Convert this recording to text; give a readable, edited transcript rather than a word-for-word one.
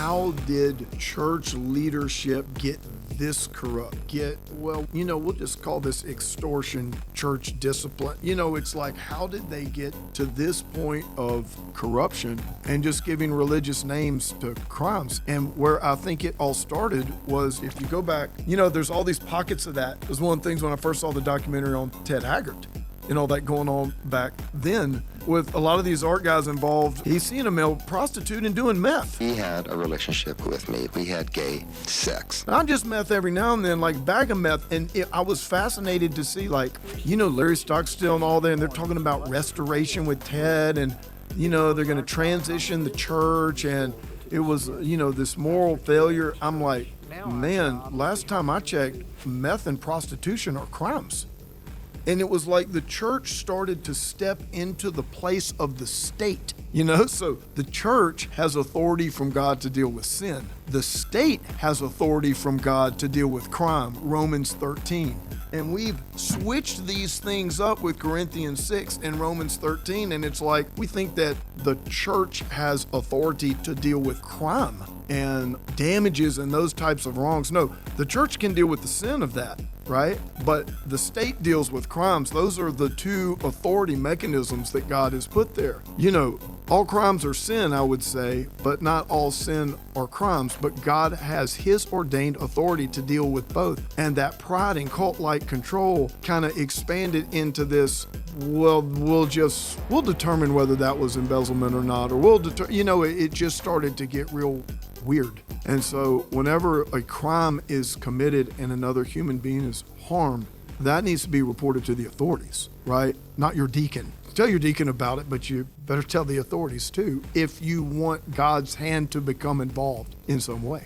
how did church leadership get this corrupt? We'll just call this extortion church discipline. It's like, how did they get to this point of corruption and just giving religious names to crimes? And where I think it all started was, if you go back, there's all these pockets of that. It was one of the things when I first saw the documentary on Ted Haggard and all that going on back then with a lot of these art guys involved. He's seeing a male prostitute and doing meth. He had a relationship with me. We had gay sex. I'm just meth every now and then, like bag of meth. And I was fascinated to see, Larry Stockstill and all that, and they're talking about restoration with Ted, and, they're going to transition the church, and it was, this moral failure. I'm like, man, last time I checked, meth and prostitution are crimes. And it was like the church started to step into the place of the state, So the church has authority from God to deal with sin. The state has authority from God to deal with crime, Romans 13. And we've switched these things up with Corinthians 6 and Romans 13. And it's like, we think that the church has authority to deal with crime and damages and those types of wrongs. No, the church can deal with the sin of that, right? But the state deals with crimes. Those are the two authority mechanisms that God has put there. All crimes are sin, I would say, but not all sin are crimes. But God has his ordained authority to deal with both. And that pride and cult-like control kind of expanded into this, we'll determine whether that was embezzlement or not, or it just started to get real weird. And so whenever a crime is committed and another human being is harmed, that needs to be reported to the authorities, right? Not your deacon. Tell your deacon about it, but you better tell the authorities too, if you want God's hand to become involved in some way.